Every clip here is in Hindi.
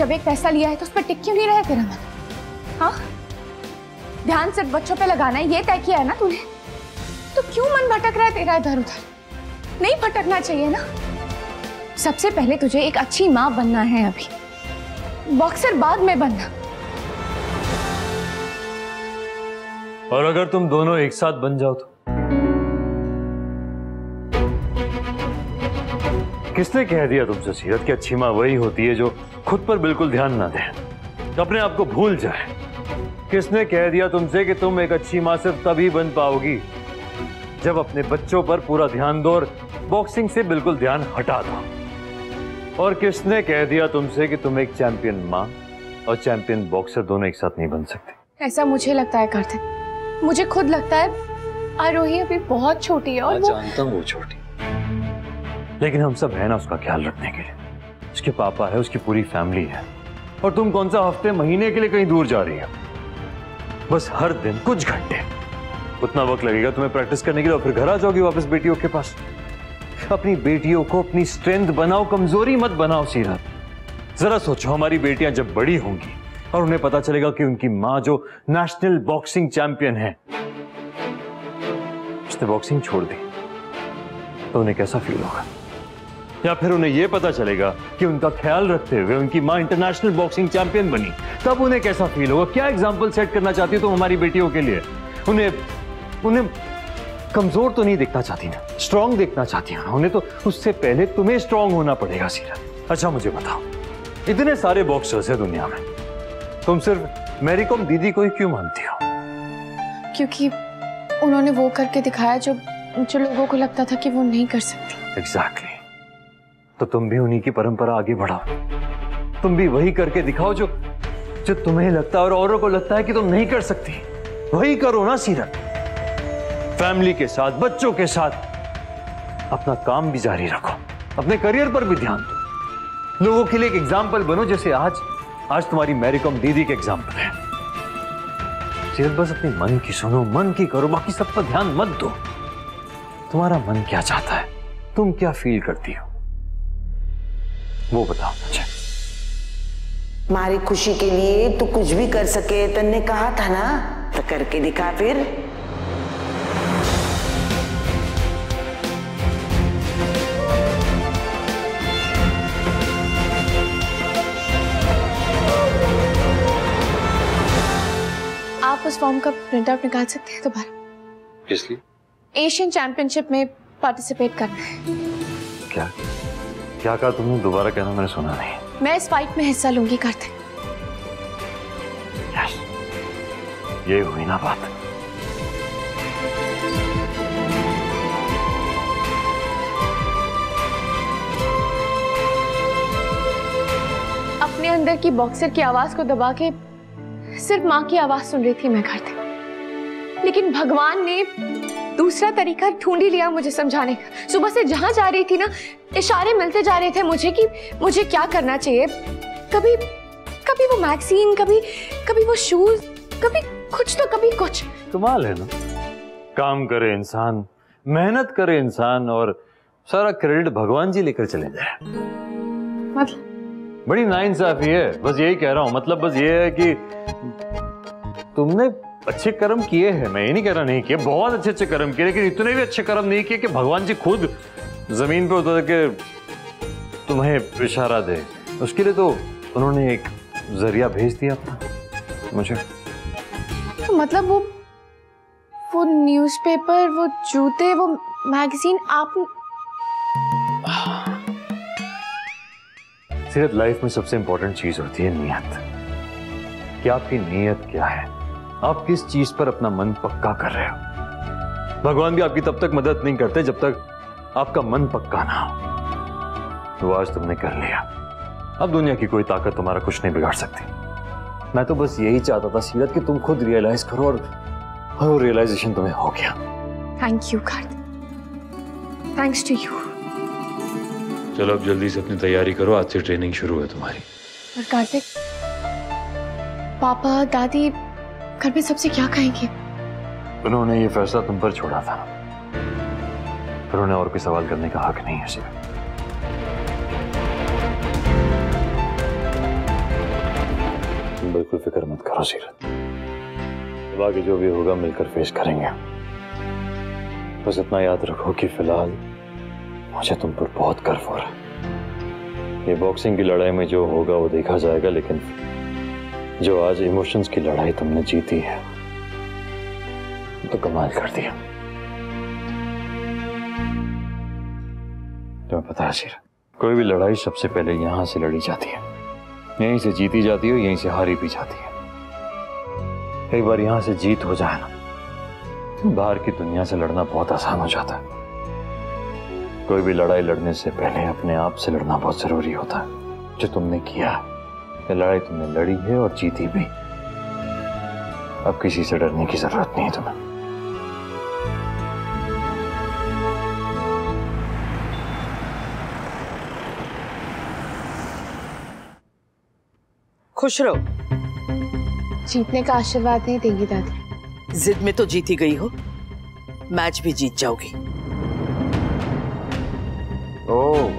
जब एक फैसला लिया है तो उस पर टिक क्यों नहीं रहे तेरा मन? हाँ, ध्यान सिर्फ बच्चों पे लगाना है ये तय किया है ना तूने, तो क्यों मन भटक रहा है तेरा इधर उधर? नहीं भटकना चाहिए ना। सबसे पहले तुझे एक अच्छी माँ बनना है, अभी बॉक्सर बाद में बनना। और अगर तुम दोनों एक साथ बन जाओ तो? किसने कह दिया तुमसे सीरत कि अच्छी माँ वही होती है जो खुद पर बिल्कुल ध्यान ना दे, अपने आप को भूल जाए? किसने कह दिया तुमसे कि तुम एक अच्छी माँ सिर्फ तभी बन पाओगी जब अपने बच्चों पर पूरा ध्यान दो और बॉक्सिंग से बिल्कुल ध्यान हटा दो? और किसने कह दिया तुमसे कि तुम एक चैंपियन माँ और चैंपियन बॉक्सर दोनों एक साथ नहीं बन सकते? ऐसा मुझे लगता है कार्तिक, मुझे खुद लगता है आरोही अभी बहुत छोटी है। और मैं जानता हूँ वो छोटी, लेकिन हम सब है ना उसका ख्याल रखने के लिए। उसके पापा है, उसकी पूरी फैमिली है, और तुम कौन सा हफ्ते महीने के लिए कहीं दूर जा रही हो? बस हर दिन कुछ घंटे उतना वक्त लगेगा तुम्हें प्रैक्टिस करने के लिए, और फिर घर आ जाओगी वापस बेटियों के पास। अपनी बेटियों को अपनी स्ट्रेंथ बनाओ, कमजोरी मत बनाओ सीरत। जरा सोचो, हमारी बेटियां जब बड़ी होंगी और उन्हें पता चलेगा कि उनकी माँ जो नेशनल बॉक्सिंग चैंपियन है उसने बॉक्सिंग छोड़ दी, तो उन्हें कैसा फील होगा? या फिर उन्हें यह पता चलेगा कि उनका ख्याल रखते हुए उनकी माँ इंटरनेशनल बॉक्सिंग चैंपियन बनी, तब उन्हें कैसा फील होगा? क्या एग्जाम्पल सेट करना चाहती हो तुम हमारी बेटियों के लिए? उन्हें कमजोर तो नहीं देखना चाहती ना, स्ट्रांग देखना चाहती है ना। उन्हें तो उससे पहले तुम्हें स्ट्रांग होना पड़ेगा सीरत। अच्छा मुझे बताओ, इतने सारे बॉक्सर्स हैं दुनिया में, तुम सिर्फ मैरी कॉम दीदी को ही क्यों मानती हो? क्योंकि उन्होंने वो करके दिखाया जो लोगों को लगता था कि वो नहीं कर सकती। एग्जैक्टली। तो तुम भी उन्हीं की परंपरा आगे बढ़ाओ, तुम भी वही करके दिखाओ जो तुम्हें लगता है और औरों को लगता है कि तुम नहीं कर सकती। वही करो ना सीरत। फैमिली के साथ, बच्चों के साथ अपना काम भी जारी रखो, अपने करियर पर भी ध्यान दो, लोगों के लिए एक एग्जाम्पल बनो, जैसे आज तुम्हारी मैरी कॉम दीदी के एग्जाम्पल है। सीरत बस अपने मन की सुनो, मन की करो, बाकी सब पर ध्यान मत दो। तुम्हारा मन क्या चाहता है, तुम क्या फील करती हो, वो बताओ मुझे। हमारी खुशी के लिए तू कुछ भी कर सके, तन्ने कहा था ना, तो करके दिखा फिर। आप उस फॉर्म का प्रिंट आउट निकाल सकते हैं दोबारा? किस लिए? एशियन चैंपियनशिप में पार्टिसिपेट करना है। क्या क्या कहा तुमने? दोबारा कहना, मैंने सुना नहीं। मैं इस फाइट में हिस्सा लूंगी कार्तिक। यस, ये हुई ना बात। अपने अंदर की बॉक्सर की आवाज को दबा के सिर्फ माँ की आवाज सुन रही थी मैं कार्तिक, लेकिन भगवान ने दूसरा तरीका ढूंढ ही लिया मुझे समझाने का। सुबह से जहां जा रही थी ना, इशारे मिलते जा रहे थे मुझे कि मुझे क्या करना चाहिए। कभी कभी वो मैगजीन, कभी वो शूज, कभी कुछ तो कभी कुछ। कमाल है ना, काम करे इंसान, मेहनत करे इंसान, और सारा क्रेडिट भगवान जी लेकर चले जाए। मतलब बड़ी नाइंसाफी है, बस यही कह रहा हूं। मतलब बस ये है कि तुमने अच्छे कर्म किए हैं, मैं ये नहीं कह रहा नहीं किए, बहुत अच्छे अच्छे कर्म किए, लेकिन इतने भी अच्छे कर्म नहीं किए कि भगवान जी खुद जमीन पे उतर के तुम्हें इशारा दे। उसके लिए तो उन्होंने एक जरिया भेज दिया अपना मुझे। तो मतलब वो न्यूज़पेपर, वो जूते, वो मैगजीन आप। सिर्फ लाइफ में सबसे इंपॉर्टेंट चीज होती है नीयत, कि आपकी नीयत क्या है, आप किस चीज पर अपना मन पक्का कर रहे हो। भगवान भी आपकी तब तक मदद नहीं करते जब तक आपका मन पक्का ना हो। तो आज तुमने कर लिया, अब दुनिया की कोई ताकत तुम्हारा कुछ नहीं बिगाड़ सकती। मैं तो बस यही चाहता था सीरत कि तुम खुद रियलाइज करो, और रियलाइजेशन तुम्हें हो गया। Thank you Kartik, thanks to you. चलो अब जल्दी से अपनी तैयारी करो, आज से ट्रेनिंग शुरू है तुम्हारी। और कार्तिक, पापा दादी घर में सबसे क्या कहेंगे? उन्होंने ये फैसला तुम पर छोड़ा था, फिर उन्हें और कोई सवाल करने का हक नहीं है सिर्फ। तुम बिल्कुल फिक्र मत करो सीरत, बाकी जो भी होगा मिलकर फेस करेंगे। बस इतना याद रखो कि फिलहाल मुझे तुम पर बहुत गर्व हो रहा है। ये बॉक्सिंग की लड़ाई में जो होगा वो देखा जाएगा, लेकिन जो आज इमोशंस की लड़ाई तुमने जीती है तो कमाल कर दिया। तुम्हें पता है सीरत, कोई भी लड़ाई सबसे पहले यहां से लड़ी जाती है, यहीं से जीती जाती है, यहीं से हारी भी जाती है। एक बार यहां से जीत हो जाए ना, बाहर की दुनिया से लड़ना बहुत आसान हो जाता है। कोई भी लड़ाई लड़ने से पहले अपने आप से लड़ना बहुत जरूरी होता है। जो तुमने किया है, ये लड़ाई तुमने लड़ी है और जीती भी। अब किसी से डरने की जरूरत नहीं है तुम्हें। खुश रहो। जीतने का आशीर्वाद नहीं देंगी दादी। जिद में तो जीती गई हो, मैच भी जीत जाओगी। ओह,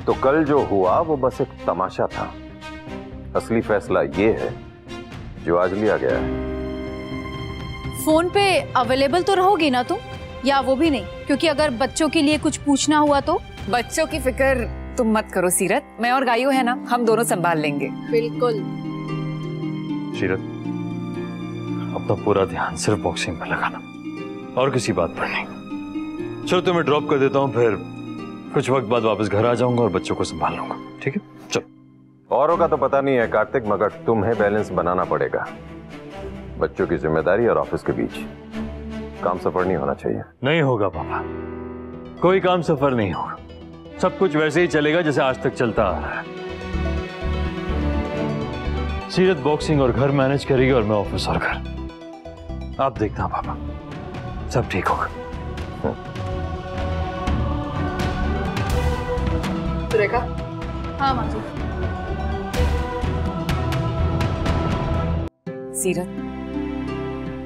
तो कल जो हुआ वो बस एक तमाशा था। असली फैसला ये है जो आज लिया गया है। फोन पे अवेलेबल तो रहोगी ना तुम, या वो भी नहीं? क्योंकि अगर बच्चों के लिए कुछ पूछना हुआ तो। बच्चों की फिक्र तुम मत करो सीरत, मैं और गायू है ना, हम दोनों संभाल लेंगे। बिल्कुल। सीरत, अपना पूरा ध्यान सिर्फ बॉक्सिंग पर लगाना और किसी बात पर नहीं। चलो तुम्हें ड्रॉप कर देता हूँ, फिर कुछ वक्त बाद वापस घर आ जाऊंगा और बच्चों को संभाल लूंगा। ठीक है, चलो। औरों का तो पता नहीं है कार्तिक, मगर तुम्हें बैलेंस बनाना पड़ेगा। बच्चों की जिम्मेदारी और ऑफिस के बीच काम सफर नहीं होना चाहिए। नहीं होगा पापा, कोई काम सफर नहीं होगा। सब कुछ वैसे ही चलेगा जैसे आज तक चलता आ रहा है। सीरत बॉक्सिंग और घर मैनेज करेगी और मैं ऑफिस और घर। आप देखना पापा, सब ठीक होगा। सुरेखा। हाँ माँ जी। सीरत,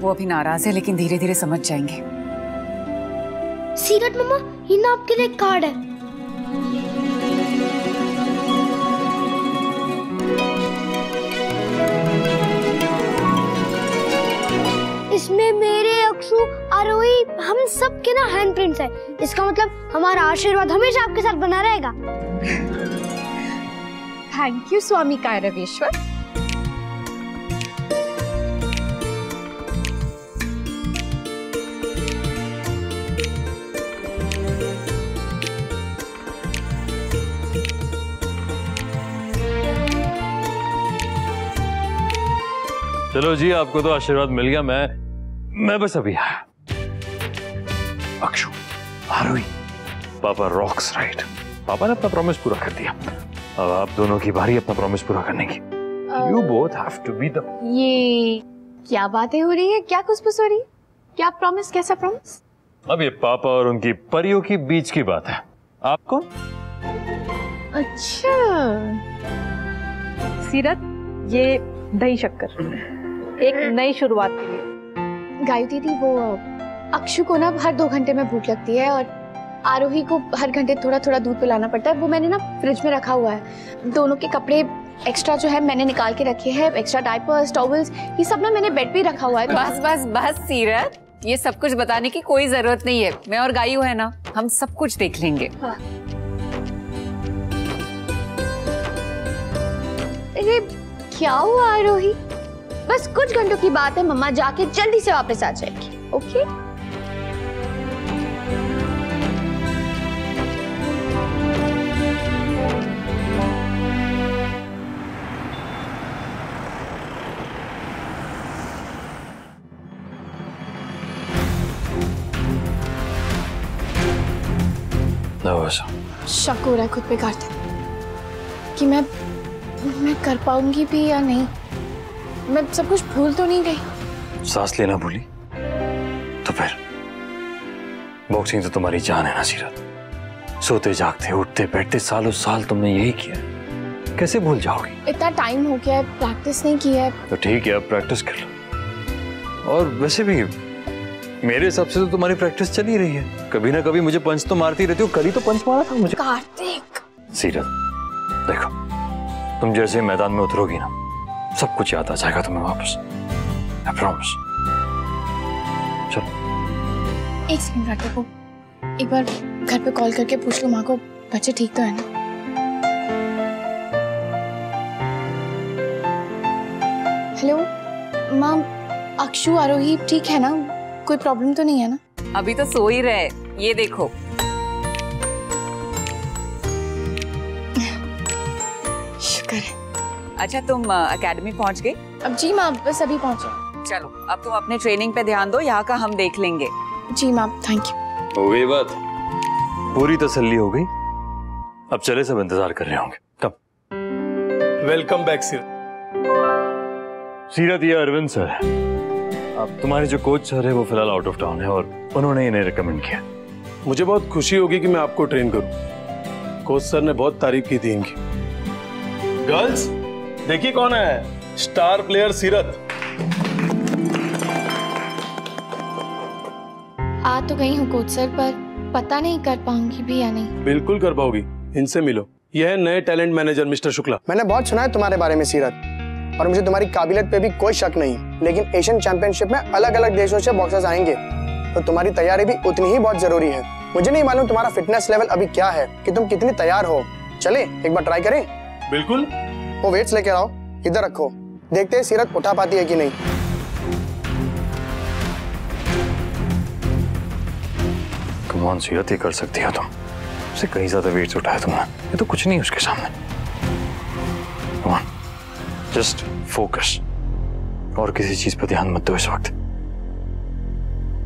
वो अभी नाराज है लेकिन धीरे धीरे समझ जाएंगे। सीरत मम्मा, ये ना आपके लिए कार्ड है। इसमें मेरे, अक्षु, आरोही, हम सब के ना हैंड प्रिंट्स है। इसका मतलब हमारा आशीर्वाद हमेशा आपके साथ बना रहेगा। थैंक यू स्वामी कायरवेश्वर। चलो जी, आपको तो आशीर्वाद मिल गया। मैं बस अभी आया। अक्षु, आरोही, पापा रॉक्स राइट। पापा ने अपना प्रॉमिस पूरा कर दिया। अब आप दोनों की बारी अपना प्रॉमिस पूरा करने की। You both have to be the। ये क्या बातें हो रही है? क्या कुछ हो रही है? क्या प्रॉमिस? कैसा प्रॉमिस? अब ये पापा और उनकी परियों की बीच की बात है। आप कौन? अच्छा, सीरत, ये दही शक्कर एक नई शुरुआत के लिए। गायु दीदी, वो अक्षु को ना हर 2 घंटे में भूख लगती है और आरोही को हर घंटे थोड़ा थोड़ा दूध पिलाना पड़ता है। वो मैंने ना फ्रिज में रखा हुआ है। दोनों के कपड़े एक्स्ट्रा जो है मैंने निकाल के रखे हैं। एक्स्ट्रा डायपर्स, टॉवल्स, ये सब ना मैंने बेड पे रखा हुआ है। बस बस बस सीरत, ये सब कुछ बताने की कोई जरूरत नहीं है। मैं और गायू है ना, हम सब कुछ देख लेंगे। हाँ। ये क्या हुआ आरोही? बस कुछ घंटों की बात है, मम्मा जाके जल्दी से वापस आ जाएगी। ओके? शक हो रहा है खुद पे कार्तिक कि मैं कर पाऊंगी भी या नहीं। मैं सब कुछ भूल तो नहीं गई? सांस लेना भूली तो फिर बॉक्सिंग तो तुम्हारी जान है ना सीरत। सोते जागते उठते बैठते सालों साल तुमने यही किया, कैसे भूल जाओगी? इतना टाइम हो गया है, प्रैक्टिस नहीं की है। तो ठीक है, अब प्रैक्टिस कर लो। और वैसे भी मेरे हिसाब से तो तुम्हारी प्रैक्टिस चल ही रही है। कभी ना कभी मुझे पंच तो मारती रहती हो। कल ही तो पंच मारा था मुझे। कार्तिक, सीरत देखो, तुम जैसे मैदान में उतरोगी ना, सब कुछ याद आ जाएगा तुम्हें वापस, आई प्रॉमिस। चलो एक सेकंड राकेश को एक बार घर पे कॉल करके पूछ लो माँ को बच्चे ठीक तो है ना। हेलो माँ, अक्षु आरोही ठीक है ना? कोई प्रॉब्लम तो नहीं है ना? अभी तो सो ही रहे, ये देखो। शुक्र है। अच्छा तुम एकेडमी पहुंच गई? अब जी माँ, बस अभी पहुंचे। चलो अब तुम अपने ट्रेनिंग पे ध्यान दो, यहाँ का हम देख लेंगे। जी माँ, थैंक यू। हो गई बात, पूरी तसल्ली हो गई। अब चले, सब इंतजार कर रहे होंगे। कब वेलकम बैक सीरत। सीरत, ये अरविंद सर है। अब तुम्हारे जो कोच सर है वो फिलहाल आउट ऑफ टाउन है और उन्होंने इन्हें रिकमेंड किया। मुझे बहुत खुशी होगी कि मैं आपको ट्रेन करूं। कोच सर ने बहुत तारीफ की थी इनकी। गर्ल्स देखिए कौन है, स्टार प्लेयर सीरत। आ तो गई हूँ कोच सर, पर पता नहीं कर पाऊंगी भी या नहीं। बिल्कुल कर पाओगी, इनसे मिलो। यह है नए टैलेंट मैनेजर मिस्टर शुक्ला। मैंने बहुत सुना है तुम्हारे बारे में सीरत, और मुझे तुम्हारी काबिलियत पे भी कोई शक नहीं। लेकिन एशियन चैंपियनशिप में अलग अलग देशों से बॉक्सर्स आएंगे, तो तुम्हारी तैयारी भी उतनी ही बहुत जरूरी है। मुझे नहीं मालूम तुम्हारा फिटनेस लेवल अभी क्या है, कि तुम कितनी तैयार हो। चले एक बार ट्राई करें? बिल्कुल। वो वेट्स लेकर आओ, इधर रखो, देखते हैं सीरत उठा पाती है कि नहीं। कम ऑन सीरत, ये कर सकती हो तुम। उससे कहीं ज्यादा वेट्स उठाया तुमने, ये तो कुछ नहीं उसके सामने। कम ऑन, जस्ट फोकस, और किसी चीज पर ध्यान मत दो इस वक्त।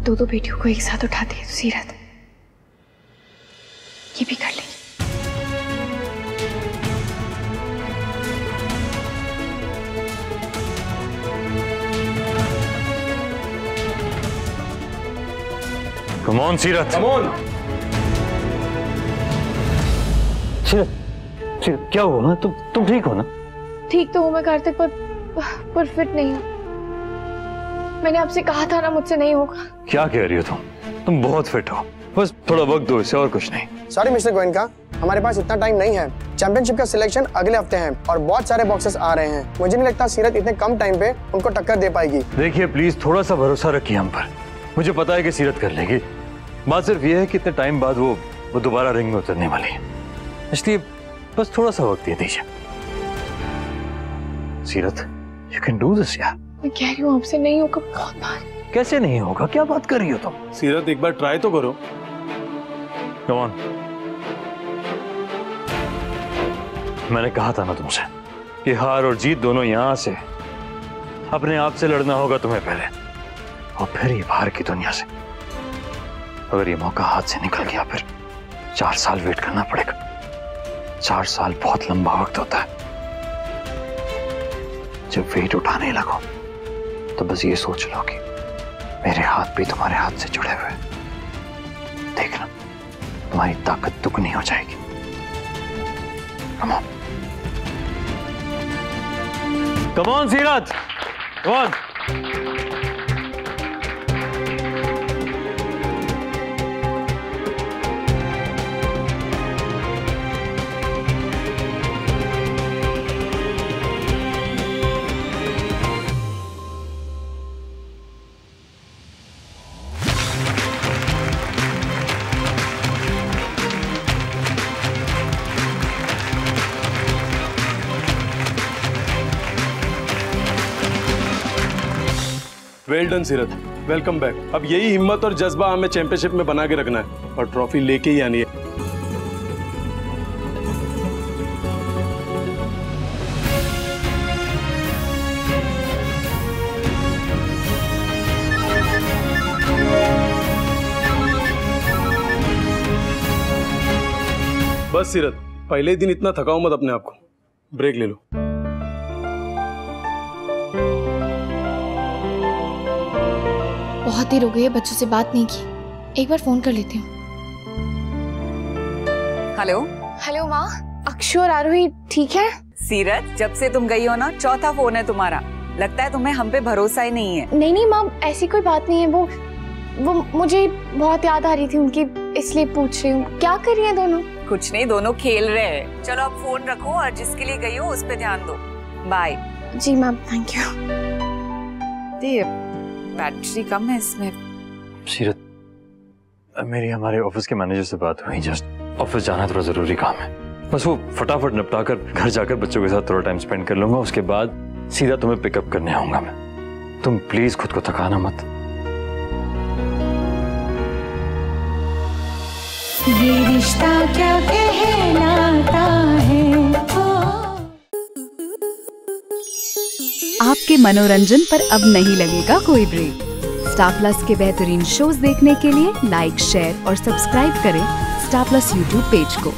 दो बेटियों को एक साथ उठाती है सीरत, ये भी कर लेंगे। कम ऑन सीरत, कम ऑन। सीरत, सीरत क्या हुआ? तुम ठीक हो ना? ठीक तो हूँ मैं कार्तिक, पर फिट नहीं हूँ। मैंने आपसे कहा था ना मुझसे नहीं होगा। क्या कह रही हो तुम बहुत फिट हो, बस थोड़ा वक्त दो इसे, और कुछ नहीं। सॉरी मिस्टर गोयनका, हमारे पास इतना टाइम नहीं है। चैंपियनशिप का सिलेक्शन अगले हफ्ते है और बहुत सारे बॉक्सर्स आ रहे हैं। मुझे नहीं लगता सीरत इतने कम टाइम पे उनको टक्कर दे पाएगी। देखिए प्लीज थोड़ा सा भरोसा रखिए हम पर। मुझे पता है कि सीरत कर लेगी। बात सिर्फ ये है कि इतने टाइम बाद वो दोबारा रिंग में उतरने वाली है, इसलिए बस थोड़ा सा वक्त दे दीजिए। सीरत, यू कैन डू दिस यार। मैं कह रही हूँ आपसे नहीं होगा बहुत बार। कैसे नहीं होगा? क्या बात कर रही हो तुम? सीरत एक बार ट्राई तो करो। Come on. मैंने कहा था ना तुमसे कि हार और जीत दोनों यहां से अपने आप से लड़ना होगा तुम्हें पहले, और फिर ये बाहर की दुनिया से। अगर ये मौका हाथ से निकल गया फिर 4 साल वेट करना पड़ेगा। 4 साल बहुत लंबा वक्त होता है। जब वेट उठाने लगो तो बस ये सोच लो कि मेरे हाथ भी तुम्हारे हाथ से जुड़े हुए। देखना तुम्हारी ताकत दुगनी हो जाएगी। कम ऑन, कम ऑन सीरत, कम ऑन। वेल डन सीरत, वेलकम बैक। अब यही हिम्मत और जज्बा हमें चैंपियनशिप में बना के रखना है और ट्रॉफी लेके ही आनी है। बस सीरत, पहले दिन इतना थकाओ मत अपने आप को, ब्रेक ले लो। बहुत देर हो गई है, बच्चों से बात नहीं की। एक बार फोन कर लेती हूँ। हेलो। हेलो माँ, अक्षु और आरोही ठीक है? सीरत, जब से तुम गई हो ना, चौथा फोन है तुम्हारा। लगता है तुम्हें हम पे भरोसा ही नहीं है। नहीं माँ, ऐसी कोई बात नहीं है। वो मुझे बहुत याद आ रही थी उनकी, इसलिए पूछ रही हूँ। क्या कर रही हैं दोनों? कुछ नहीं, दोनों खेल रहे हैं। चलो अब फोन रखो और जिसके लिए गई हो उस पे ध्यान दो। बाय। जी मैम, थैंक यू। बैटरी कम है इसमें। सीरत, मेरी हमारे ऑफिस के मैनेजर से बात हुई, जस्ट ऑफिस जाना थोड़ा जरूरी काम है, बस वो फटाफट निपटा कर घर जाकर बच्चों के साथ थोड़ा टाइम स्पेंड कर लूंगा, उसके बाद सीधा तुम्हें पिकअप करने आऊंगा मैं। तुम प्लीज खुद को थकाना मत। ये रिश्ता क्या कहलाता है। आपके मनोरंजन पर अब नहीं लगेगा कोई ब्रेक। स्टार प्लस के बेहतरीन शोज देखने के लिए लाइक, शेयर और सब्सक्राइब करें स्टार प्लस यूट्यूब पेज को।